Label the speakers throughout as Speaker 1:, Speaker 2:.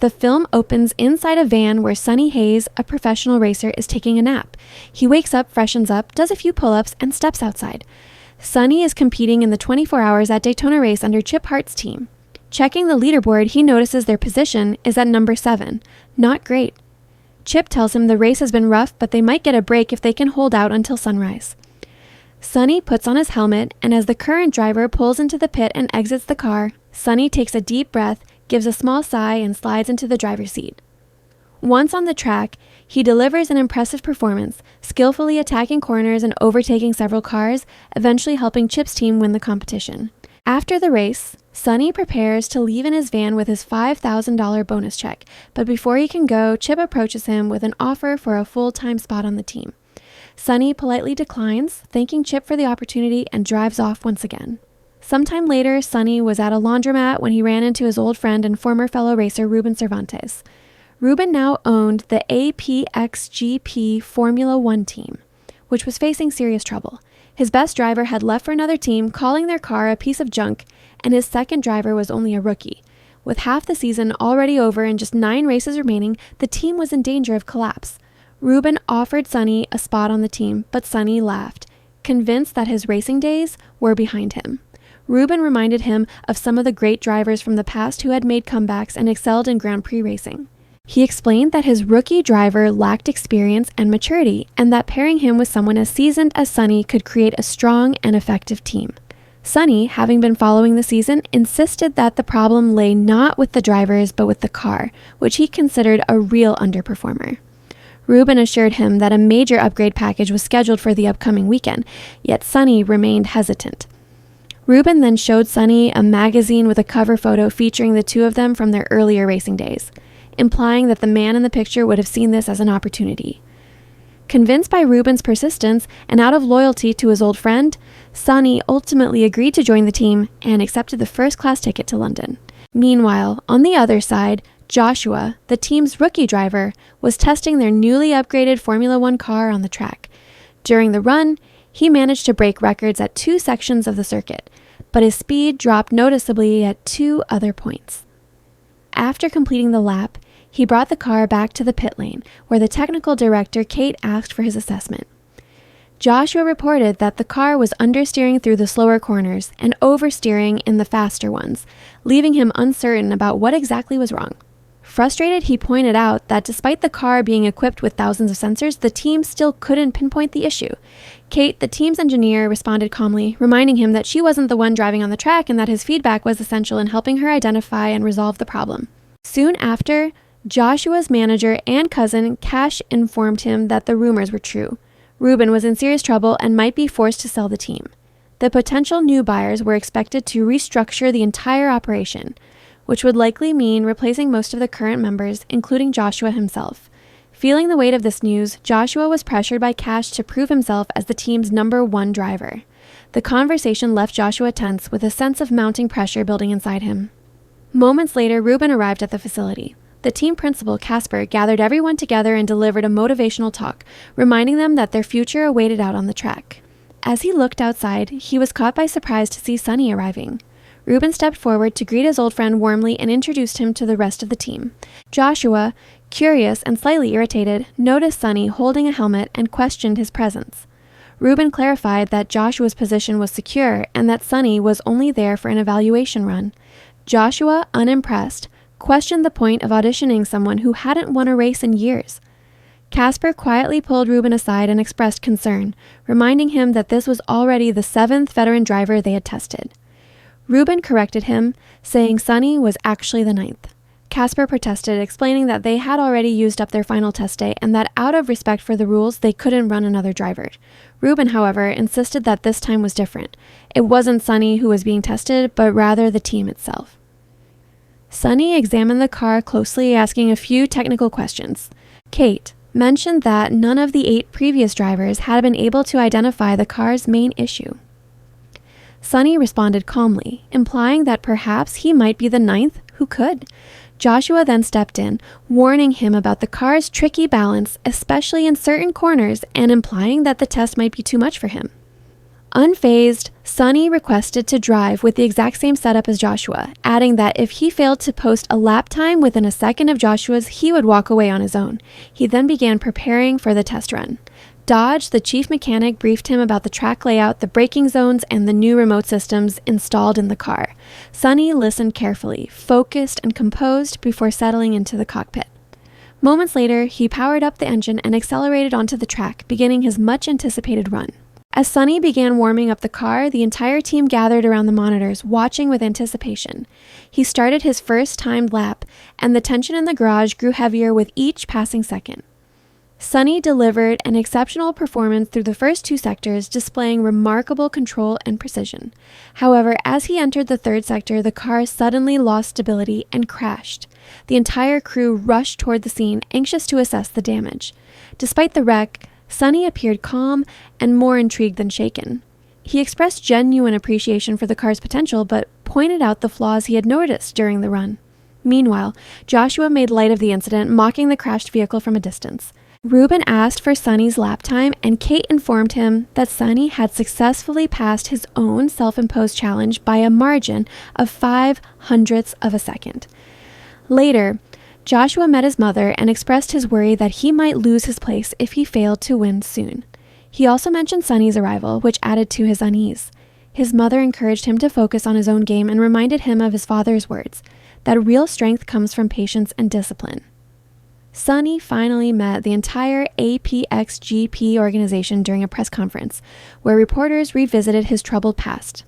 Speaker 1: The film opens inside a van where Sonny Hayes, a professional racer, is taking a nap. He wakes up, freshens up, does a few pull-ups, and steps outside. Sonny is competing in the 24 Hours at Daytona race under Chip Hart's team. Checking the leaderboard, he notices their position is at number 7. Not great. Chip tells him the race has been rough, but they might get a break if they can hold out until sunrise. Sonny puts on his helmet, and as the current driver pulls into the pit and exits the car, Sonny takes a deep breath, gives a small sigh, and slides into the driver's seat. Once on the track, he delivers an impressive performance, skillfully attacking corners and overtaking several cars, eventually helping Chip's team win the competition. After the race, Sonny prepares to leave in his van with his $5,000 bonus check, but before he can go, Chip approaches him with an offer for a full-time spot on the team. Sonny politely declines, thanking Chip for the opportunity, and drives off once again. Sometime later, Sonny was at a laundromat when he ran into his old friend and former fellow racer Ruben Cervantes. Ruben now owned the APXGP Formula One team, which was facing serious trouble. His best driver had left for another team, calling their car a piece of junk, and his second driver was only a rookie. With half the season already over and just 9 races remaining, the team was in danger of collapse. Ruben offered Sonny a spot on the team, but Sonny laughed, convinced that his racing days were behind him. Ruben reminded him of some of the great drivers from the past who had made comebacks and excelled in Grand Prix racing. He explained that his rookie driver lacked experience and maturity, and that pairing him with someone as seasoned as Sonny could create a strong and effective team. Sonny, having been following the season, insisted that the problem lay not with the drivers but with the car, which he considered a real underperformer. Ruben assured him that a major upgrade package was scheduled for the upcoming weekend, yet Sonny remained hesitant. Ruben then showed Sonny a magazine with a cover photo featuring the two of them from their earlier racing days, implying that the man in the picture would have seen this as an opportunity. Convinced by Ruben's persistence and out of loyalty to his old friend, Sonny ultimately agreed to join the team and accepted the first-class ticket to London. Meanwhile, on the other side, Joshua, the team's rookie driver, was testing their newly upgraded Formula One car on the track. During the run, he managed to break records at 2 sections of the circuit, but his speed dropped noticeably at 2 other points. After completing the lap, he brought the car back to the pit lane, where the technical director, Kate, asked for his assessment. Joshua reported that the car was understeering through the slower corners and oversteering in the faster ones, leaving him uncertain about what exactly was wrong. Frustrated, he pointed out that despite the car being equipped with thousands of sensors, the team still couldn't pinpoint the issue. Kate, the team's engineer, responded calmly, reminding him that she wasn't the one driving on the track and that his feedback was essential in helping her identify and resolve the problem. Soon after, Joshua's manager and cousin, Cash, informed him that the rumors were true. Ruben was in serious trouble and might be forced to sell the team. The potential new buyers were expected to restructure the entire operation, which would likely mean replacing most of the current members, including Joshua himself. Feeling the weight of this news, Joshua was pressured by Cash to prove himself as the team's number 1 driver. The conversation left Joshua tense, with a sense of mounting pressure building inside him. Moments later, Ruben arrived at the facility. The team principal, Casper, gathered everyone together and delivered a motivational talk, reminding them that their future awaited out on the track. As he looked outside, he was caught by surprise to see Sonny arriving. Ruben stepped forward to greet his old friend warmly and introduced him to the rest of the team. Joshua, curious and slightly irritated, noticed Sonny holding a helmet and questioned his presence. Ruben clarified that Joshua's position was secure and that Sonny was only there for an evaluation run. Joshua, unimpressed, questioned the point of auditioning someone who hadn't won a race in years. Casper quietly pulled Ruben aside and expressed concern, reminding him that this was already the 7th veteran driver they had tested. Ruben corrected him, saying Sonny was actually the 9th. Casper protested, explaining that they had already used up their final test day and that out of respect for the rules, they couldn't run another driver. Ruben, however, insisted that this time was different. It wasn't Sonny who was being tested, but rather the team itself. Sonny examined the car closely, asking a few technical questions. Kate mentioned that none of the 8 previous drivers had been able to identify the car's main issue. Sonny responded calmly, implying that perhaps he might be the 9th who could. Joshua then stepped in, warning him about the car's tricky balance, especially in certain corners, and implying that the test might be too much for him. Unfazed, Sonny requested to drive with the exact same setup as Joshua, adding that if he failed to post a lap time within a second of Joshua's, he would walk away on his own. He then began preparing for the test run. Dodge, the chief mechanic, briefed him about the track layout, the braking zones, and the new remote systems installed in the car. Sonny listened carefully, focused and composed before settling into the cockpit. Moments later, he powered up the engine and accelerated onto the track, beginning his much-anticipated run. As Sonny began warming up the car, the entire team gathered around the monitors, watching with anticipation. He started his first timed lap, and the tension in the garage grew heavier with each passing second. Sonny delivered an exceptional performance through the first two sectors, displaying remarkable control and precision. However, as he entered the third sector, the car suddenly lost stability and crashed. The entire crew rushed toward the scene, anxious to assess the damage. Despite the wreck, Sonny appeared calm and more intrigued than shaken. He expressed genuine appreciation for the car's potential, but pointed out the flaws he had noticed during the run. Meanwhile, Joshua made light of the incident, mocking the crashed vehicle from a distance. Ruben asked for Sonny's lap time, and Kate informed him that Sonny had successfully passed his own self-imposed challenge by a margin of 0.05 of a second. Later, Joshua met his mother and expressed his worry that he might lose his place if he failed to win soon. He also mentioned Sonny's arrival, which added to his unease. His mother encouraged him to focus on his own game and reminded him of his father's words, that real strength comes from patience and discipline. Sonny finally met the entire APXGP organization during a press conference, where reporters revisited his troubled past.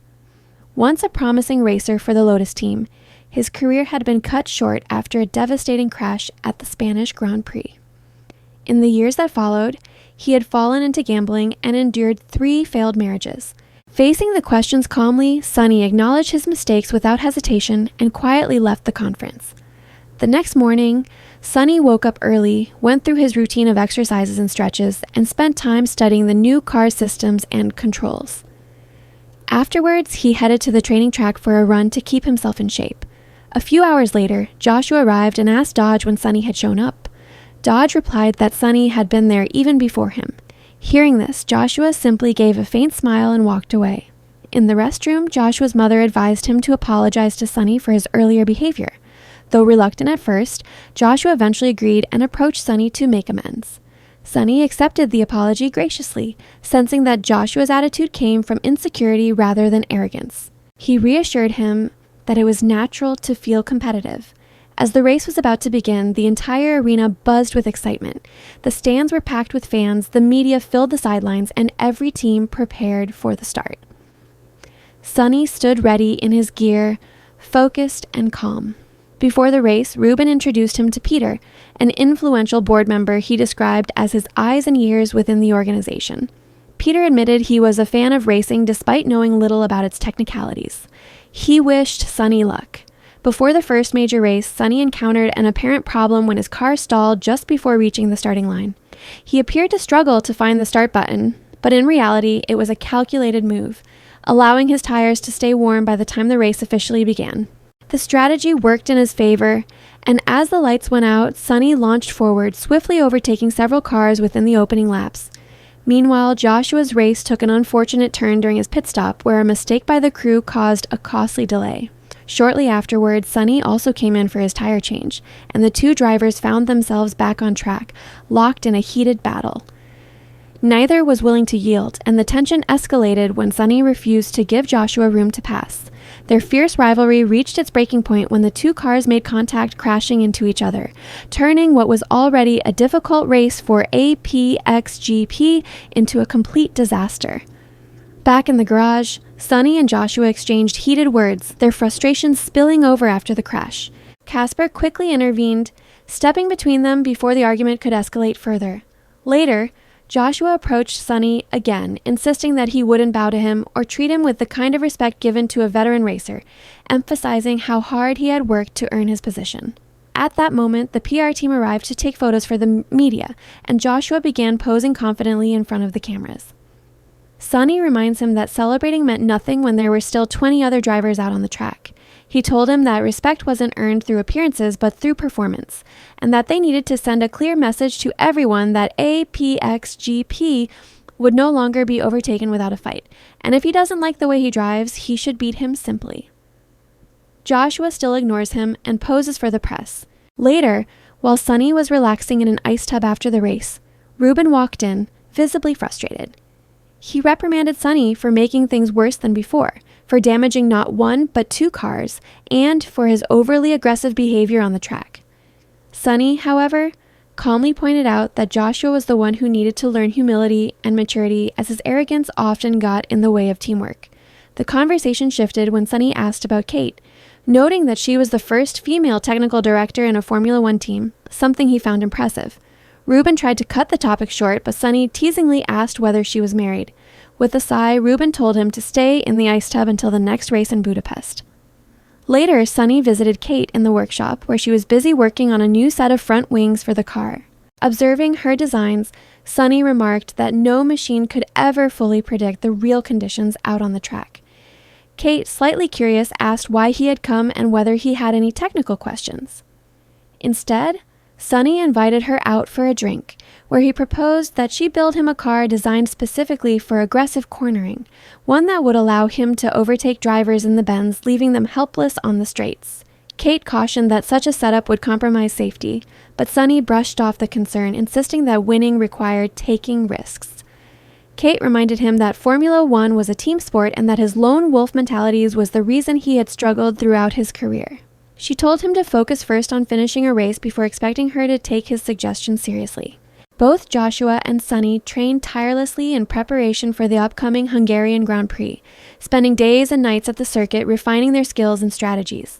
Speaker 1: Once a promising racer for the Lotus team, his career had been cut short after a devastating crash at the Spanish Grand Prix. In the years that followed, he had fallen into gambling and endured 3 failed marriages. Facing the questions calmly, Sonny acknowledged his mistakes without hesitation and quietly left the conference. The next morning, Sonny woke up early, went through his routine of exercises and stretches, and spent time studying the new car systems and controls. Afterwards, he headed to the training track for a run to keep himself in shape. A few hours later, Joshua arrived and asked Dodge when Sonny had shown up. Dodge replied that Sonny had been there even before him. Hearing this, Joshua simply gave a faint smile and walked away. In the restroom, Joshua's mother advised him to apologize to Sonny for his earlier behavior. Though reluctant at first, Joshua eventually agreed and approached Sonny to make amends. Sonny accepted the apology graciously, sensing that Joshua's attitude came from insecurity rather than arrogance. He reassured him that it was natural to feel competitive. As the race was about to begin, the entire arena buzzed with excitement. The stands were packed with fans, the media filled the sidelines, and every team prepared for the start. Sonny stood ready in his gear, focused and calm. Before the race, Ruben introduced him to Peter, an influential board member he described as his eyes and ears within the organization. Peter admitted he was a fan of racing despite knowing little about its technicalities. He wished Sonny luck. Before the first major race, Sonny encountered an apparent problem when his car stalled just before reaching the starting line. He appeared to struggle to find the start button, but in reality, it was a calculated move, allowing his tires to stay warm by the time the race officially began. The strategy worked in his favor, and as the lights went out, Sonny launched forward, swiftly overtaking several cars within the opening laps. Meanwhile, Joshua's race took an unfortunate turn during his pit stop, where a mistake by the crew caused a costly delay. Shortly afterwards, Sonny also came in for his tire change, and the two drivers found themselves back on track, locked in a heated battle. Neither was willing to yield, and the tension escalated when Sonny refused to give Joshua room to pass. Their fierce rivalry reached its breaking point when the two cars made contact, crashing into each other, turning what was already a difficult race for APXGP into a complete disaster. Back in the garage, Sonny and Joshua exchanged heated words, their frustration spilling over after the crash. Casper quickly intervened, stepping between them before the argument could escalate further. Later, Joshua approached Sonny again, insisting that he wouldn't bow to him or treat him with the kind of respect given to a veteran racer, emphasizing how hard he had worked to earn his position. At that moment, the PR team arrived to take photos for the media, and Joshua began posing confidently in front of the cameras. Sonny reminds him that celebrating meant nothing when there were still 20 other drivers out on the track. He told him that respect wasn't earned through appearances but through performance, and that they needed to send a clear message to everyone that APXGP would no longer be overtaken without a fight, and if he doesn't like the way he drives, he should beat him simply. Joshua still ignores him and poses for the press. Later, while Sonny was relaxing in an ice tub after the race, Ruben walked in, visibly frustrated. He reprimanded Sonny for making things worse than before, for damaging not one but 2 cars, and for his overly aggressive behavior on the track. Sonny, however, calmly pointed out that Joshua was the one who needed to learn humility and maturity, as his arrogance often got in the way of teamwork. The conversation shifted when Sonny asked about Kate, noting that she was the first female technical director in a Formula One team, something he found impressive. Ruben tried to cut the topic short, but Sonny teasingly asked whether she was married. With a sigh, Ruben told him to stay in the ice tub until the next race in Budapest. Later, Sonny visited Kate in the workshop, where she was busy working on a new set of front wings for the car. Observing her designs, Sonny remarked that no machine could ever fully predict the real conditions out on the track. Kate, slightly curious, asked why he had come and whether he had any technical questions. Instead, Sonny invited her out for a drink, where he proposed that she build him a car designed specifically for aggressive cornering, one that would allow him to overtake drivers in the bends, leaving them helpless on the straights. Kate cautioned that such a setup would compromise safety, but Sonny brushed off the concern, insisting that winning required taking risks. Kate reminded him that Formula One was a team sport and that his lone wolf mentality was the reason he had struggled throughout his career. She told him to focus first on finishing a race before expecting her to take his suggestion seriously. Both Joshua and Sonny trained tirelessly in preparation for the upcoming Hungarian Grand Prix, spending days and nights at the circuit refining their skills and strategies.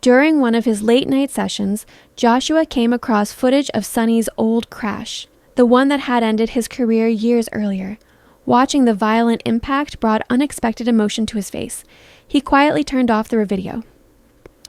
Speaker 1: During one of his late-night sessions, Joshua came across footage of Sonny's old crash, the one that had ended his career years earlier. Watching the violent impact brought unexpected emotion to his face. He quietly turned off the video.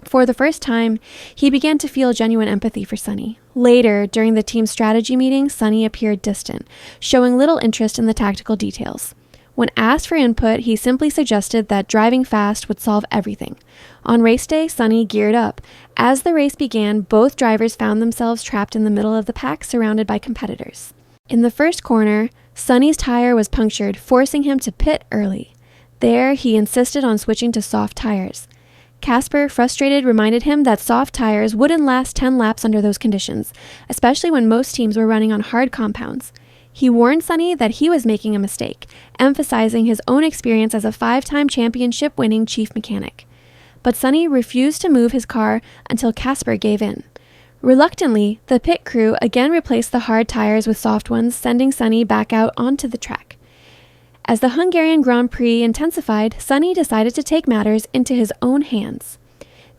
Speaker 1: For the first time, he began to feel genuine empathy for Sonny. Later, during the team strategy meeting, Sonny appeared distant, showing little interest in the tactical details. When asked for input, he simply suggested that driving fast would solve everything. On race day, Sonny geared up. As the race began, both drivers found themselves trapped in the middle of the pack, surrounded by competitors. In the first corner, Sonny's tire was punctured, forcing him to pit early. There, he insisted on switching to soft tires. Casper, frustrated, reminded him that soft tires wouldn't last 10 laps under those conditions, especially when most teams were running on hard compounds. He warned Sonny that he was making a mistake, emphasizing his own experience as a 5-time championship-winning chief mechanic. But Sonny refused to move his car until Casper gave in. Reluctantly, the pit crew again replaced the hard tires with soft ones, sending Sonny back out onto the track. As the Hungarian Grand Prix intensified, Sonny decided to take matters into his own hands.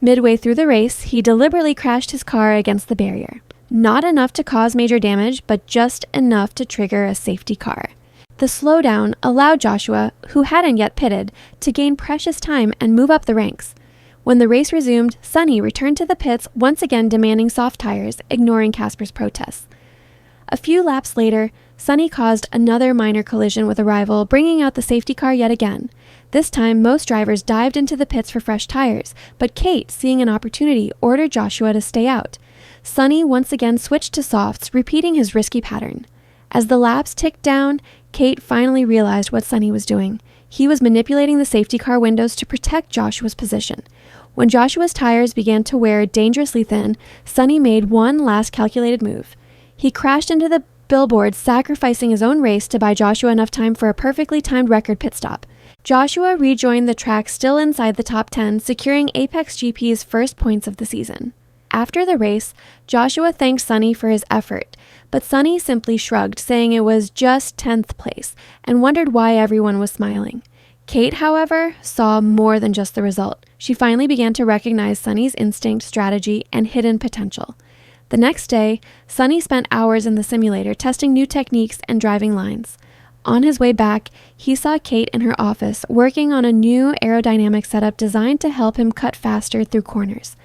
Speaker 1: Midway through the race, he deliberately crashed his car against the barrier. Not enough to cause major damage, but just enough to trigger a safety car. The slowdown allowed Joshua, who hadn't yet pitted, to gain precious time and move up the ranks. When the race resumed, Sonny returned to the pits, once again demanding soft tires, ignoring Casper's protests. A few laps later, Sonny caused another minor collision with a rival, bringing out the safety car yet again. This time, most drivers dived into the pits for fresh tires, but Kate, seeing an opportunity, ordered Joshua to stay out. Sonny once again switched to softs, repeating his risky pattern. As the laps ticked down, Kate finally realized what Sonny was doing. He was manipulating the safety car windows to protect Joshua's position. When Joshua's tires began to wear dangerously thin, Sonny made one last calculated move. He crashed into the billboard, sacrificing his own race to buy Joshua enough time for a perfectly timed record pit stop. Joshua rejoined the track still inside the top 10, securing Apex GP's first points of the season. After the race, Joshua thanked Sonny for his effort, but Sonny simply shrugged, saying it was just 10th place, and wondered why everyone was smiling. Kate, however, saw more than just the result. She finally began to recognize Sonny's instinct, strategy, and hidden potential. The next day, Sonny spent hours in the simulator testing new techniques and driving lines. On his way back, he saw Kate in her office working on a new aerodynamic setup designed to help him cut faster through corners.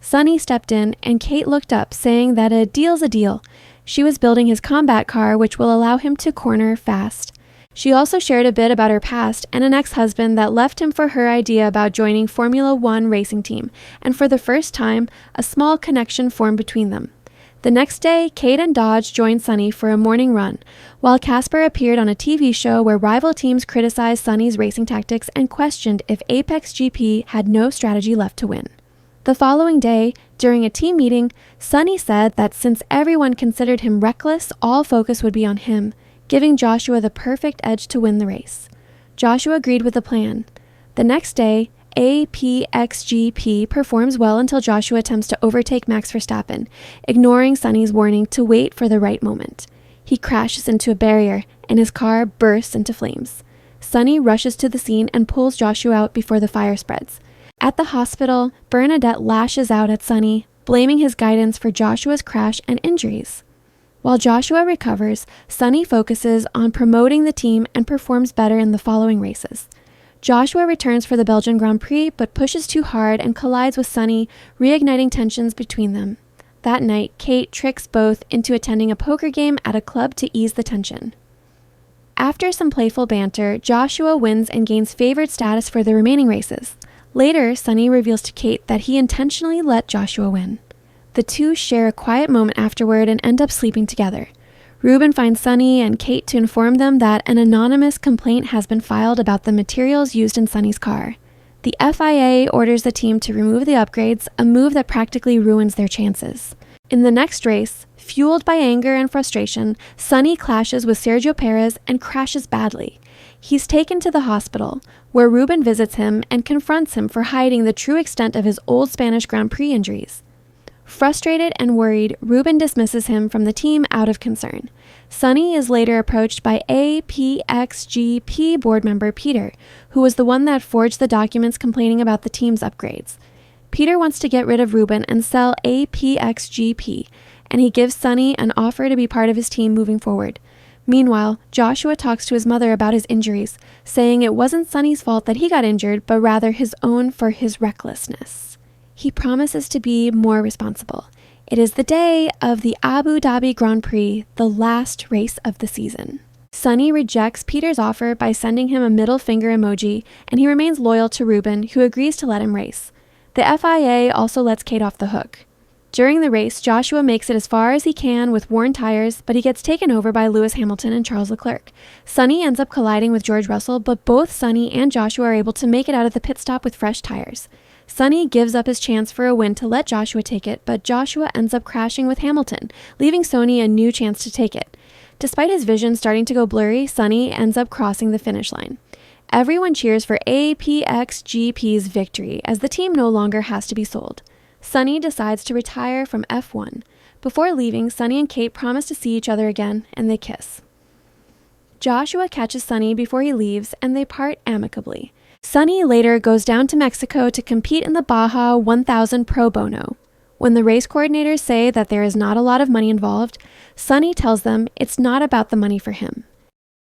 Speaker 1: Sonny stepped in, and Kate looked up, saying that a deal's a deal. She was building his combat car, which will allow him to corner fast. She also shared a bit about her past and an ex-husband that left him for her idea about joining Formula One racing team, and for the first time, a small connection formed between them. The next day, Kate and Dodge joined Sonny for a morning run, while Casper appeared on a TV show where rival teams criticized Sonny's racing tactics and questioned if Apex GP had no strategy left to win. The following day, during a team meeting, Sonny said that since everyone considered him reckless, all focus would be on him, giving Joshua the perfect edge to win the race. Joshua agreed with the plan. The next day, APXGP performs well until Joshua attempts to overtake Max Verstappen, ignoring Sonny's warning to wait for the right moment. He crashes into a barrier, and his car bursts into flames. Sonny rushes to the scene and pulls Joshua out before the fire spreads. At the hospital, Bernadette lashes out at Sonny, blaming his guidance for Joshua's crash and injuries. While Joshua recovers, Sonny focuses on promoting the team and performs better in the following races. Joshua returns for the Belgian Grand Prix but pushes too hard and collides with Sonny, reigniting tensions between them. That night, Kate tricks both into attending a poker game at a club to ease the tension. After some playful banter, Joshua wins and gains favored status for the remaining races. Later, Sonny reveals to Kate that he intentionally let Joshua win. The two share a quiet moment afterward and end up sleeping together. Ruben finds Sonny and Kate to inform them that an anonymous complaint has been filed about the materials used in Sonny's car. The FIA orders the team to remove the upgrades, a move that practically ruins their chances. In the next race, fueled by anger and frustration, Sonny clashes with Sergio Perez and crashes badly. He's taken to the hospital, where Ruben visits him and confronts him for hiding the true extent of his old Spanish Grand Prix injuries. Frustrated and worried, Ruben dismisses him from the team out of concern. Sonny is later approached by APXGP board member Peter, who was the one that forged the documents complaining about the team's upgrades. Peter wants to get rid of Ruben and sell APXGP, and he gives Sonny an offer to be part of his team moving forward. Meanwhile, Joshua talks to his mother about his injuries, saying it wasn't Sonny's fault that he got injured, but rather his own for his recklessness. He promises to be more responsible. It is the day of the Abu Dhabi Grand Prix, the last race of the season. Sonny rejects Peter's offer by sending him a middle finger emoji, and he remains loyal to Ruben, who agrees to let him race. The FIA also lets Kate off the hook. During the race, Joshua makes it as far as he can with worn tires, but he gets taken over by Lewis Hamilton and Charles Leclerc. Sonny ends up colliding with George Russell, but both Sonny and Joshua are able to make it out of the pit stop with fresh tires. Sonny gives up his chance for a win to let Joshua take it, but Joshua ends up crashing with Hamilton, leaving Sonny a new chance to take it. Despite his vision starting to go blurry, Sonny ends up crossing the finish line. Everyone cheers for APXGP's victory, as the team no longer has to be sold. Sonny decides to retire from F1. Before leaving, Sonny and Kate promise to see each other again, and they kiss. Joshua catches Sonny before he leaves, and they part amicably. Sonny later goes down to Mexico to compete in the Baja 1000 Pro Bono. When the race coordinators say that there is not a lot of money involved, Sonny tells them it's not about the money for him.